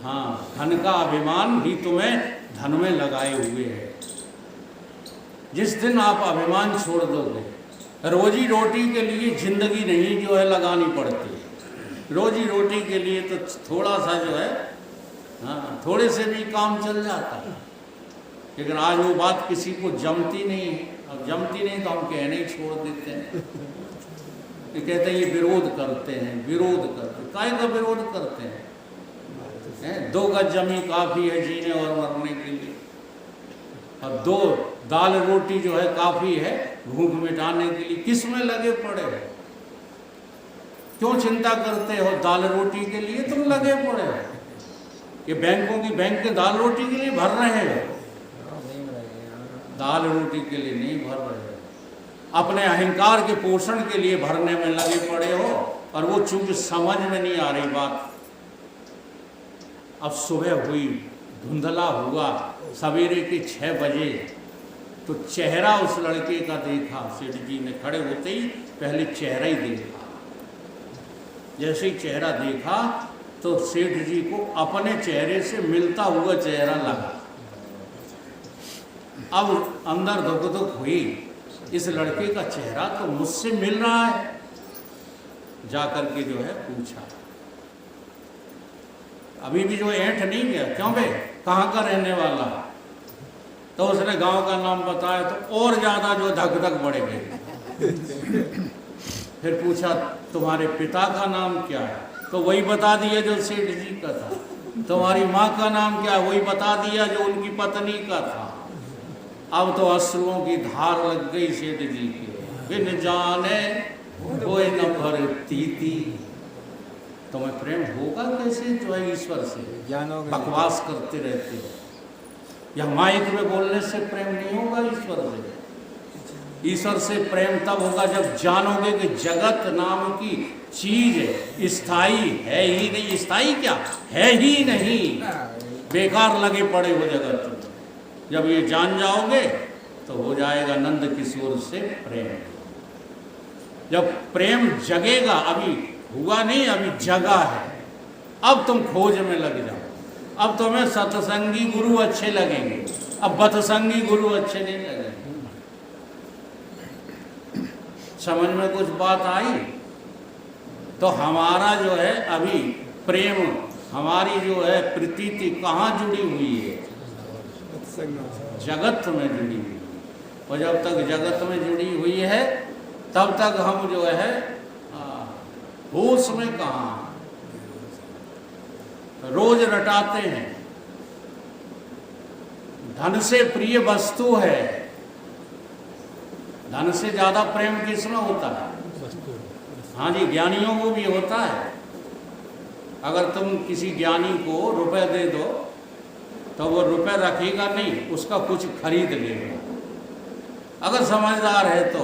हाँ, धन का अभिमान भी तुम्हें धन में लगाए हुए है। जिस दिन आप अभिमान छोड़ दोगे, रोजी रोटी के लिए जिंदगी नहीं जो है लगानी पड़ती है। रोजी रोटी के लिए तो थोड़ा सा जो है, हाँ, थोड़े से भी काम चल जाता है। लेकिन आज वो बात किसी को जमती नहीं है। अब जमती नहीं तो हम कहने ही छोड़ देते हैं। ये कहते हैं ये विरोध करते हैं, विरोध करते हैं। काहे का विरोध करते हैं? 2 गज जमीन काफ़ी है जीने और मरने के लिए, और 2 दाल रोटी जो है काफ़ी है भूख मिटाने के लिए। किस में लगे पड़े हो? क्यों चिंता करते हो दाल रोटी के लिए? तुम लगे पड़े हो। ये बैंकों की बैंक के दाल रोटी के लिए भर रहे हो, दाल रोटी के लिए नहीं भर रहे हो। अपने अहंकार के पोषण के लिए भरने में लगे पड़े हो, और वो चूंकि समझ में नहीं आ रही बात। अब सुबह हुई, धुंधला हुआ, सवेरे के 6 बजे, तो चेहरा उस लड़के का देखा। सेठ जी ने खड़े होते ही पहले चेहरा ही देखा। जैसे ही चेहरा देखा तो सेठ जी को अपने चेहरे से मिलता हुआ चेहरा लगा। अब अंदर धुक धुक हुई, इस लड़के का चेहरा तो मुझसे मिल रहा है। जाकर के जो है पूछा, अभी भी जो ऐंठ नहीं गया? क्यों बे, कहाँ का रहने वाला? तो उसने गांव का नाम बताया तो और ज्यादा जो धक धक बढ़ गई। फिर पूछा तुम्हारे पिता का नाम क्या है? तो वही बता दिया जो सेठ जी का था। तुम्हारी माँ का नाम क्या है? वही बता दिया जो उनकी पत्नी का था। अब तो अश्रुओं की धार लग गई सेठ जी की। बिन जाने कोई न भरती थी। तुम्हें प्रेम होगा कैसे जो है ईश्वर से? बकवास करते रहते हो। या माइक में बोलने से प्रेम नहीं होगा ईश्वर से। ईश्वर से प्रेम तब होगा जब जानोगे कि जगत नाम की चीज स्थायी है ही नहीं। स्थायी क्या है ही नहीं, बेकार लगे पड़े हो जगत में। जब ये जान जाओगे तो हो जाएगा नंद किशोर से प्रेम। जब प्रेम जगेगा, अभी हुआ नहीं, अभी जगा है, अब तुम खोज में लग जाओ। अब तुम्हें सत्संगी गुरु अच्छे लगेंगे, अब बतसंगी गुरु अच्छे नहीं लगेंगे। समझ में कुछ बात आई? तो हमारा जो है अभी प्रेम, हमारी जो है प्रतीति कहाँ जुड़ी हुई है? जगत में जुड़ी हुई है। और जब तक जगत में जुड़ी हुई है तब तक हम जो है होश में कहाँ? रोज रटाते हैं। धन से प्रिय वस्तु है। धन से ज्यादा प्रेम किसमें होता है? हाँ जी, ज्ञानियों को भी होता है। अगर तुम किसी ज्ञानी को रुपए दे दो तो वो रुपए रखेगा नहीं, उसका कुछ खरीद लेगा, अगर समझदार है तो।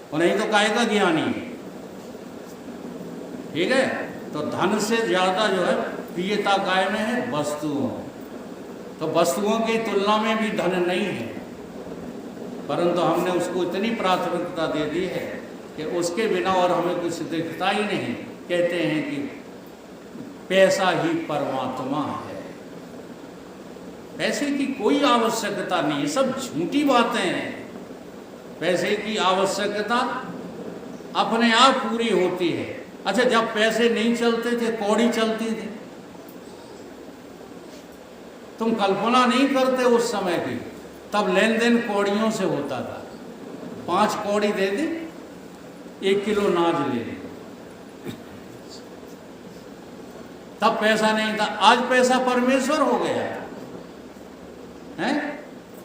और नहीं तो काहेगा ज्ञानी है। ठीक है? तो धन से ज्यादा जो है प्रियता काय में है? वस्तुओं। तो वस्तुओं की तुलना में भी धन नहीं है, परंतु हमने उसको इतनी प्राथमिकता दे दी है कि उसके बिना और हमें कुछ दिखता ही नहीं। कहते हैं कि पैसा ही परमात्मा है। पैसे की कोई आवश्यकता नहीं है, सब झूठी बातें हैं। पैसे की आवश्यकता अपने आप पूरी होती है। अच्छा, जब पैसे नहीं चलते थे, कौड़ी चलती थी, तुम कल्पना नहीं करते उस समय की। तब लेन देन कौड़ियों से होता था। 5 कौड़ी दे दे, 1 किलो नाज ले ले। तब पैसा नहीं था। आज पैसा परमेश्वर हो गया है।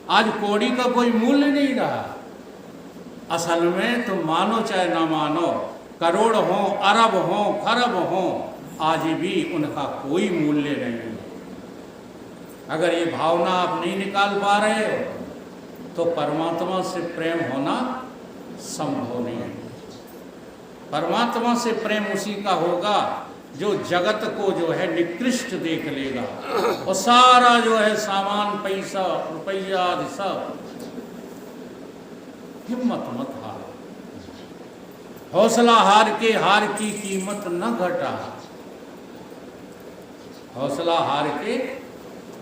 आज कौड़ी का कोई मूल्य नहीं रहा। असल में तुम मानो चाहे ना मानो, करोड़ हो, अरब हो, खरब हो, आज भी उनका कोई मूल्य नहीं है। अगर ये भावना आप नहीं निकाल पा रहे हो तो परमात्मा से प्रेम होना संभव नहीं है। परमात्मा से प्रेम उसी का होगा जो जगत को जो है निकृष्ट देख लेगा, और सारा जो है सामान, पैसा, रुपया आदि सब। हिम्मत मत हारो, हौसला हार के हार की कीमत न घटा। हौसला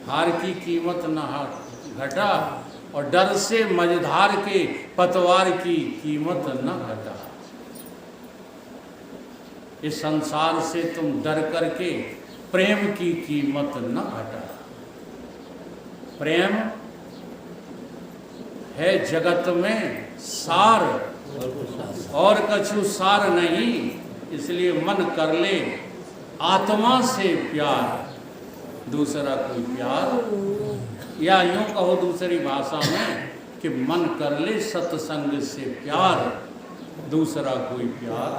हार की कीमत न घटा, और डर से मझधार के पतवार की कीमत न घटा। इस संसार से तुम डर करके प्रेम की कीमत न घटा। प्रेम है जगत में सार, और कछु सार नहीं, इसलिए मन कर ले आत्मा से प्यार, दूसरा कोई प्यार। या यूं कहो दूसरी भाषा में कि मन कर ले सत्संग से प्यार, दूसरा कोई प्यार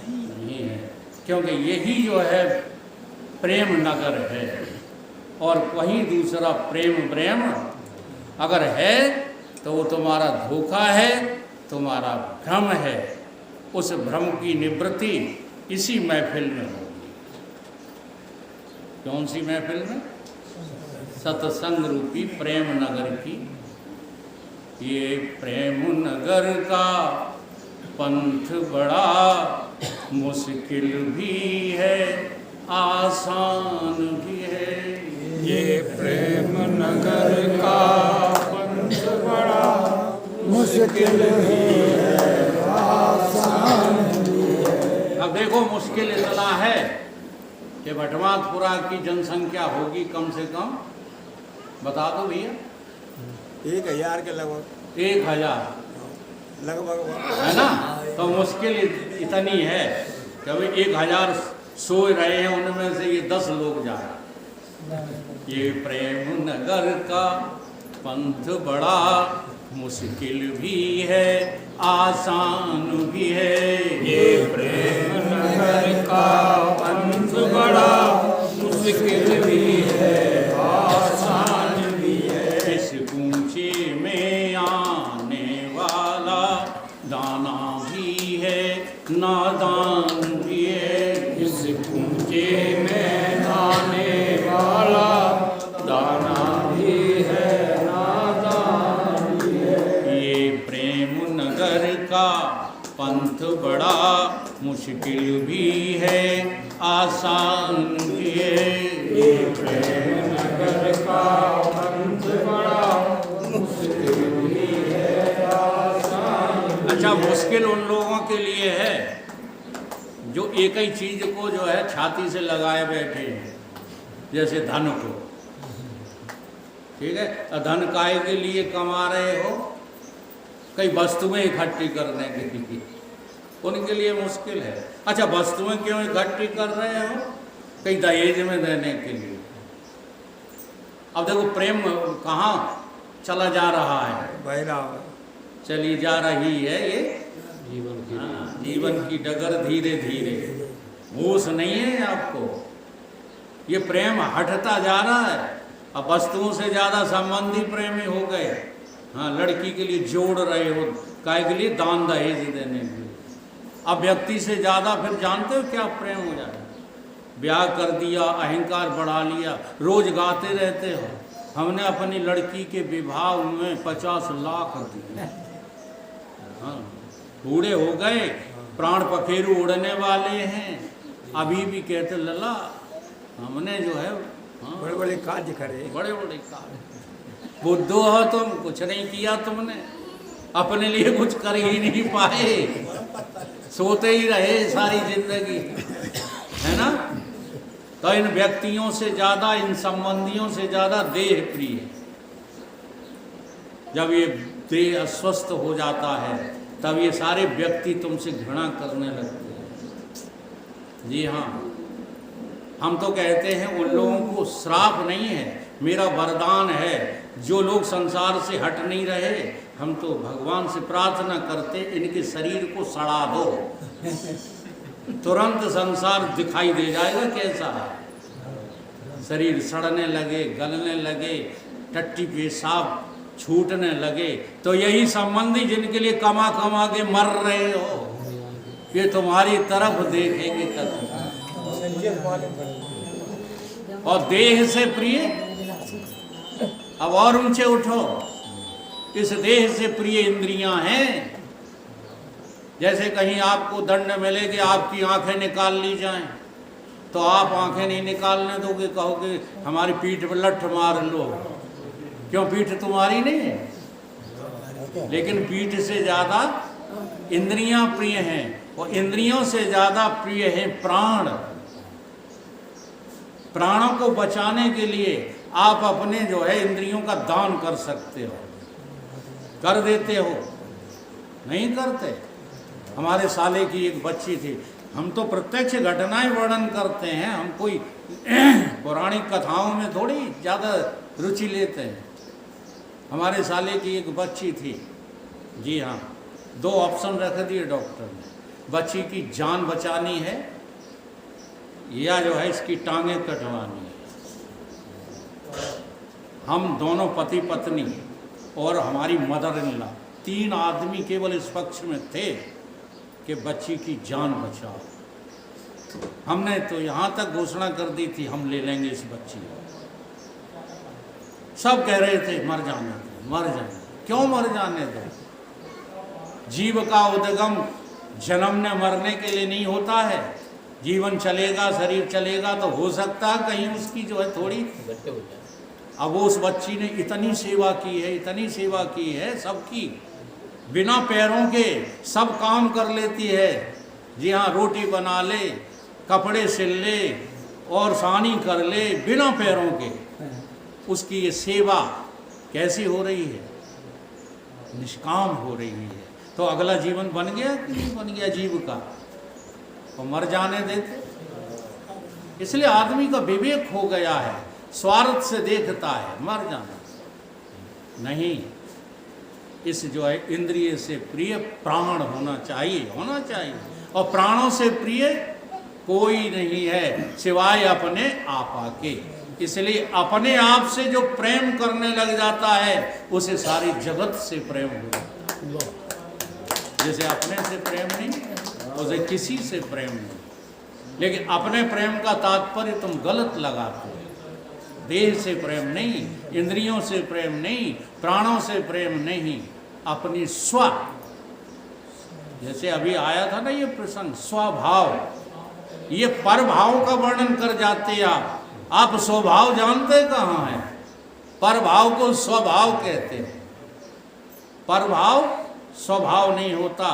नहीं है। क्योंकि यही जो है प्रेम नगर है, और वहीं दूसरा प्रेम अगर है तो वो तुम्हारा धोखा है, तुम्हारा भ्रम है। उस भ्रम की निवृत्ति इसी महफिल में होगी। कौन सी महफिल में? सत्संग रूपी प्रेम नगर की। ये प्रेम नगर का पंथ बड़ा मुश्किल भी है, आसान भी है। ये प्रेम नगर का पंथ बड़ा मुश्किल भी है, आसान भी है। अब देखो मुश्किल इतना है कि भटमातपुरा की जनसंख्या होगी कम से कम, बता दो भैया, 1000 के लगभग, 1000 लगभग है ना। तो मुश्किल इतनी है कि अभी 1000 सो रहे हैं, उनमें से ये 10 लोग जा रहे हैं। ये प्रेम नगर का पंथ बड़ा मुश्किल भी है, आसान भी है। ये प्रेम नगर का पंथ बड़ा मुश्किल भी है, आसान भी है। इस कूचे में आने वाला दाना भी है, नादान भी है। इस कूचे में आने वाला दाना भी है, नादान भी है। ये प्रेम नगर का पंथ बड़ा मुश्किल भी है, आसान भी है। ये प्रेम नगर का पंथ बड़ा मुश्किल भी है, आसान। अच्छा, मुश्किल उन लोगों के लिए है जो एक ही चीज को जो है छाती से लगाए बैठे हैं, जैसे धन को। ठीक है, धन काय के लिए कमा रहे हो? कई वस्तुएं इकट्ठी करने के लिए, उनके लिए मुश्किल है। अच्छा, वस्तुएं क्यों इकट्ठी कर रहे हो? कई दहेज में देने के लिए। अब देखो प्रेम कहाँ चला जा रहा है, बहरा चली जा रही है ये जीवन की डगर धीरे धीरे। होश नहीं है आपको, ये प्रेम हटता जा रहा है। अब वस्तुओं से ज़्यादा संबंधी प्रेमी हो गए। हाँ, लड़की के लिए जोड़ रहे हो, काय के लिए? दान दहेज देने के लिए। अब व्यक्ति से ज़्यादा फिर जानते हो क्या प्रेम हो जाए? ब्याह कर दिया, अहंकार बढ़ा लिया, रोज गाते रहते हो हमने अपनी लड़की के विवाह में 50 लाख दिए। हाँ, बूढ़े हो गए, प्राण पखेरु उड़ने वाले हैं, अभी भी कहते लला हमने जो है बड़े बड़े कार्य करे, बड़े बड़े कार्य। बुद्धू हो तुम, कुछ नहीं किया तुमने, अपने लिए कुछ कर ही नहीं पाए, सोते ही रहे सारी जिंदगी, है ना। तो इन व्यक्तियों से ज्यादा, इन संबंधियों से ज्यादा देह प्रिय। जब ये देह अस्वस्थ हो जाता है तब ये सारे व्यक्ति तुमसे घृणा करने लगते हैं। जी हाँ, हम तो कहते हैं उन लोगों को श्राप नहीं है, मेरा वरदान है। जो लोग संसार से हट नहीं रहे, हम तो भगवान से प्रार्थना करते इनके शरीर को सड़ा दो, तुरंत संसार दिखाई दे जाएगा कैसा है। शरीर सड़ने लगे, गलने लगे, टट्टी पेशाब छूटने लगे, तो यही संबंधी जिनके लिए कमा कमा के मर रहे हो, ये तुम्हारी तरफ देखेंगे तब। और देह से प्रिय, अब और ऊंचे उठो, इस देह से प्रिय इंद्रियां हैं। जैसे कहीं आपको दंड मिले कि आपकी आंखें निकाल ली जाएं, तो आप आंखें नहीं निकालने दोगे, कहोगे हमारी पीठ पर लठ मार लो। क्यों? पीठ तुम्हारी नहीं है। लेकिन पीठ से ज़्यादा इंद्रियां प्रिय हैं, और इंद्रियों से ज़्यादा प्रिय है प्राण। प्राणों को बचाने के लिए आप अपने जो है इंद्रियों का दान कर सकते हो। कर देते हो? नहीं करते। हमारे साले की एक बच्ची थी, हम तो प्रत्यक्ष घटनाएं वर्णन करते हैं, हम कोई पौराणिक कथाओं में थोड़ी ज़्यादा रुचि लेते हैं। हमारे साले की एक बच्ची थी, जी हाँ, 2 ऑप्शन रख दिए डॉक्टर ने। बच्ची की जान बचानी है या जो है इसकी टांगें कटवानी है। हम दोनों पति पत्नी और हमारी मदर इन लॉ 3 आदमी केवल इस पक्ष में थे कि बच्ची की जान बचाओ। हमने तो यहाँ तक घोषणा कर दी थी हम ले लेंगे इस बच्ची को। सब कह रहे थे मर जाने दो, मर जाने दो। क्यों मर जाने दो? जीव का उद्गम जन्मने मरने के लिए नहीं होता है। जीवन चलेगा, शरीर चलेगा तो हो सकता है कहीं उसकी जो है थोड़ी। अब उस बच्ची ने इतनी सेवा की है, इतनी सेवा की है सबकी, बिना पैरों के सब काम कर लेती है। जी हाँ, रोटी बना ले, कपड़े सिल ले और सानी कर ले, बिना पैरों के। उसकी ये सेवा कैसी हो रही है? निष्काम हो रही है। तो अगला जीवन बन गया कि नहीं बन गया जीव का? तो मर जाने देते। इसलिए आदमी का विवेक हो गया है, स्वार्थ से देखता है, मर जाना नहीं। इस जो है इंद्रिय से प्रिय प्राण होना चाहिए, होना चाहिए। और प्राणों से प्रिय कोई नहीं है सिवाय अपने आपा के। इसलिए अपने आप से जो प्रेम करने लग जाता है उसे सारी जगत से प्रेम हो जाता है। जैसे अपने से प्रेम नहीं, उसे किसी से प्रेम नहीं। लेकिन अपने प्रेम का तात्पर्य तुम गलत लगाते हो। देह से प्रेम नहीं, इंद्रियों से प्रेम नहीं, प्राणों से प्रेम नहीं, अपनी स्व, जैसे अभी आया था ना ये प्रसंग, स्वभाव, ये परभाव का वर्णन कर जाते आप स्वभाव जानते कहाँ हैं? परभाव को स्वभाव कहते हैं। परभाव स्वभाव नहीं होता,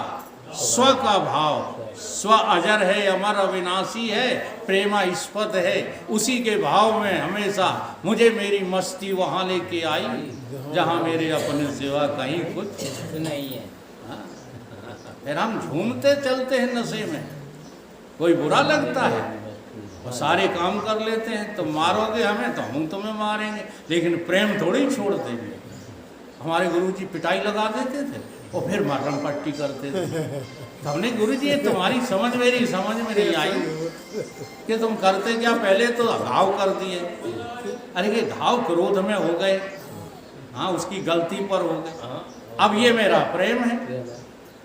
स्व का भाव। स्व अजर है, अमर अविनाशी है, प्रेमास्पद है। उसी के भाव में हमेशा मुझे मेरी मस्ती वहाँ लेके आई जहाँ मेरे अपने सिवा कहीं कुछ नहीं है। फिर हम झूमते चलते हैं नशे में, कोई बुरा लगता है और सारे काम कर लेते हैं। तो मारोगे हमें तो हम तुम्हें मारेंगे, लेकिन प्रेम थोड़ी छोड़ देंगे। हमारे गुरुजी पिटाई लगा देते थे और फिर मरहम पट्टी करते थे। तो हमने गुरुजी ये तुम्हारी समझ मेरी समझ में नहीं आई कि तुम करते क्या? पहले तो घाव कर दिए, अरे ये घाव क्रोध में हो गए, हाँ उसकी गलती पर हो गए। अब ये मेरा प्रेम है।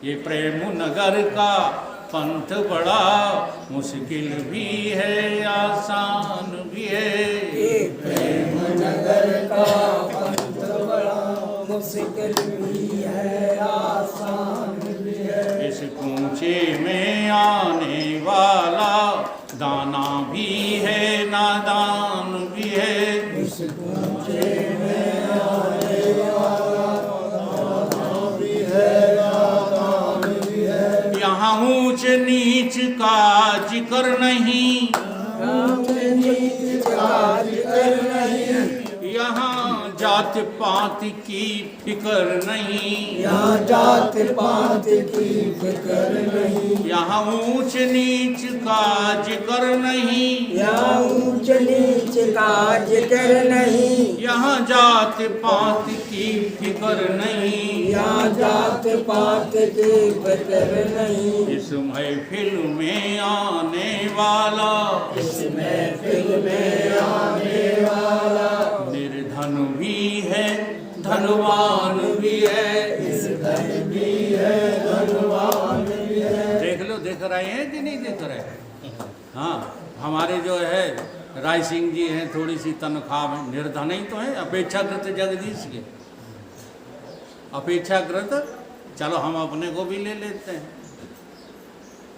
ये प्रेम नगर का पंथ बड़ा मुश्किल भी है, आसान भी है। ये प्रेम नगर का पंथ बड़ा मुश्किल भी है, आसान भी है। इस कूचे में आने वाला दाना भी है, नादान भी है। इस कूचे में आने वाला दाना भी है, नादान भी है। यहाँ ऊंच नीच का जिक्र नहीं, ऊंच नीच का जिक्र नहीं, यहाँ जात पात की फिक्र नहीं। यहाँ जात पात की फिक्र नहीं, यहाँ ऊंच नीच का जिक्र नहीं। यहाँ ऊंच नीच का जिक्र नहीं, यहाँ जात पात की फिक्र नहीं। यहाँ जात पात की फिक्र नहीं। इस महफिल में आने वाला, इस महफिल में आने वाला निर्धन भी है, धनवान भी है। इस धन भी है, धनवान भी है। देख लो, देख रहे हैं कि नहीं देख रहे? हाँ, हमारे जो है राय सिंह जी हैं, थोड़ी सी तनख्वाह में निर्धन ही तो है, अपेक्षाकृत जगदीश के अपेक्षाकृत। चलो हम अपने को भी ले लेते हैं,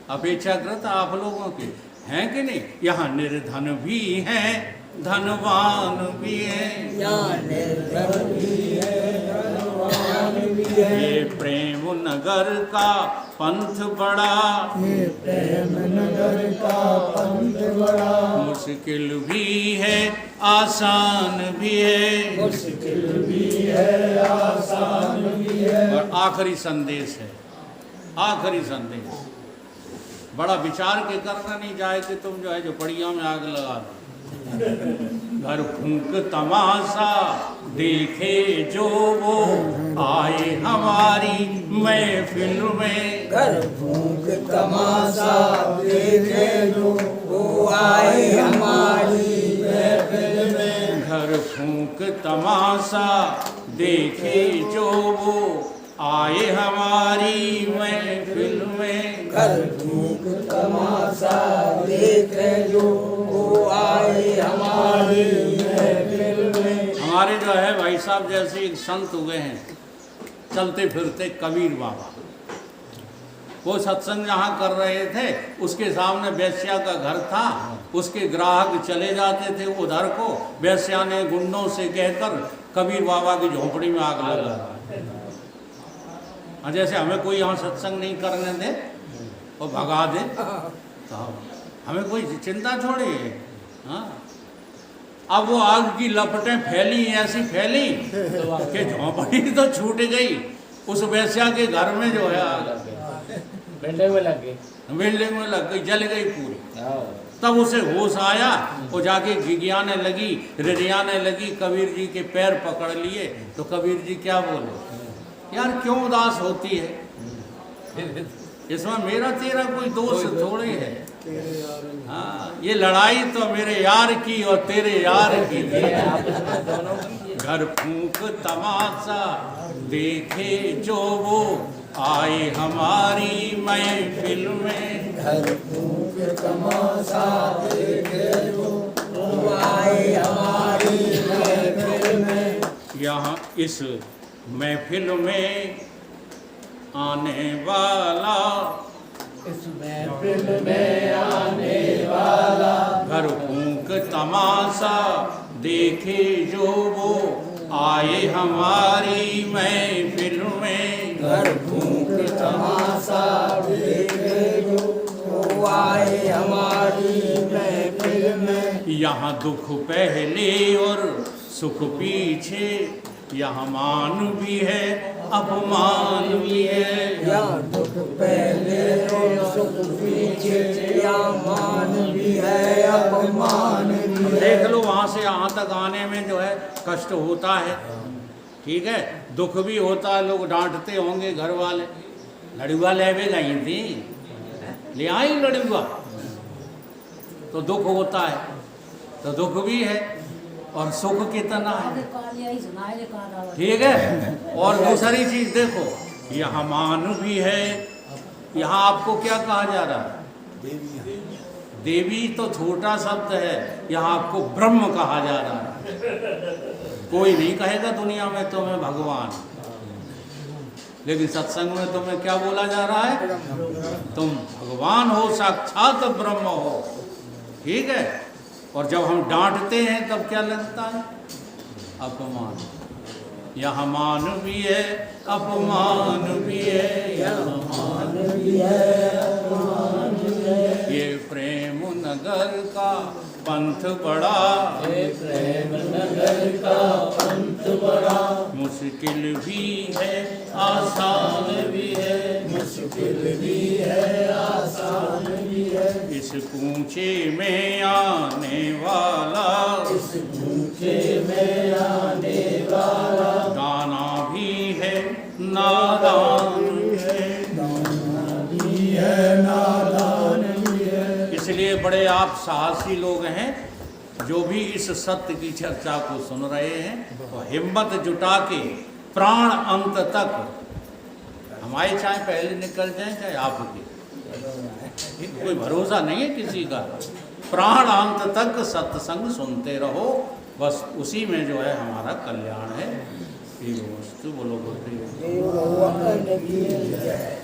अपेक्षाकृत आप लोगों के। हैं कि नहीं? यहाँ निर्धन भी हैं, धनवान भी हैं। यहाँ निर्धन भी है, धनवान भी है। ये प्रेम नगर का पंथ बड़ा, ये प्रेम नगर का पंथ बड़ा, मुश्किल भी है आसान भी है। मुश्किल भी है आसान भी है। और आखिरी संदेश है, आखिरी संदेश, बड़ा विचार के करना नहीं जाए कि तुम जो है झोपड़ियों में आग लगा दो। घर फूंक तमाशा देखे जो वो आए हमारी महफिल में। घर फूंक तमाशा देखे जो वो आए हमारी महफिल में। घर फूंक तमाशा देखे जो वो आए हमारी महफिल में। घर फूंक तमाशा देखे जो वो आए हमारी महफिल में। हमारे जो है भाई साहब जैसे एक संत हुए हैं, चलते फिरते कबीर बाबा, वो सत्संग जहाँ कर रहे थे उसके सामने वेश्या का घर था। उसके ग्राहक चले जाते थे उधर को, वेश्या ने गुंडों से कहकर कबीर बाबा की झोपड़ी में आग लगा। जैसे हमें कोई यहाँ सत्संग नहीं करने दे और भगा दे तो हमें कोई चिंता थोड़ी है। हाँ, अब वो आग की लपटें फैली, ऐसी फैली कि झोंपड़ी तो छूट गई। उस वेश्या के घर में जो है आग बिल्डिंग में लग गई, बिल्डिंग में लग गई, जल गई पूरी। तब उसे होश आया, वो जाके गिगियाने लगी, रिरियाने लगी, कबीर जी के पैर पकड़ लिए। तो कबीर जी क्या बोले, यार क्यों उदास होती है, इसमें मेरा तेरा कोई दोष थोड़ी है। हाँ, ये लड़ाई तो मेरे यार की और तेरे यार की थी। घर फूंक तमाशा देखे जो वो आए हमारी महफिल में। घर फूंक तमाशा देखे जो वो आए हमारी महफिल में। यहाँ इस महफिल में आने वाला, इस महफिल में आने वाला, घर फूंक तमाशा देखे जो वो आए हमारी महफिल में। घर फूंक तमाशा देखे जो वो आए हमारी महफिल में। यहाँ दुख पहले और सुख पीछे, यहाँ मान भी है अपमान भी है। यहाँ दुख पहले और सुख पीछे, यहाँ मान भी है अपमान भी है। देख लो वहाँ से यहाँ तक आने में जो है कष्ट होता है, ठीक है, दुख भी होता है, लोग डांटते होंगे घर वाले। लड़ुआ लेवे गई थी, ले आई लड़ुआ, तो दुख होता है, तो दुख भी है और सुख कितना है, ठीक है। और दूसरी चीज देखो, यहाँ मान भी है। यहाँ आपको क्या कहा जा रहा है, देवी तो छोटा शब्द है, यहाँ आपको ब्रह्म कहा जा रहा है। कोई नहीं कहेगा दुनिया में तुम्हें भगवान, लेकिन सत्संग में तुम्हें क्या बोला जा रहा है, तुम भगवान हो, साक्षात ब्रह्म हो, ठीक है। और जब हम डांटते हैं तब क्या लगता है, अपमान। यहाँ मान भी है अपमान भी है, यहाँ मान भी है अपमान भी है। ये प्रेम नगर का पंथ बड़ा, ये प्रेम नगर का पंथ बड़ा, मुश्किल भी है आसान भी है, मुश्किल भी है आसान भी है। इस कूचे में आने वाला, इस कूचे में आने वाला, दाना भी है नादान भी है, दाना भी है नादान भी है। इसलिए बड़े आप साहसी लोग हैं जो भी इस सत्य की चर्चा को सुन रहे हैं, तो हिम्मत जुटा के प्राण अंत तक, हमारे चाहे पहले निकल जाए चाहे आपके, कोई भरोसा नहीं है किसी का, प्राण अंत तक सत्संग सुनते रहो, बस उसी में जो है हमारा कल्याण है। ये वस्तु बोलो बोलते देव भगवान की जय।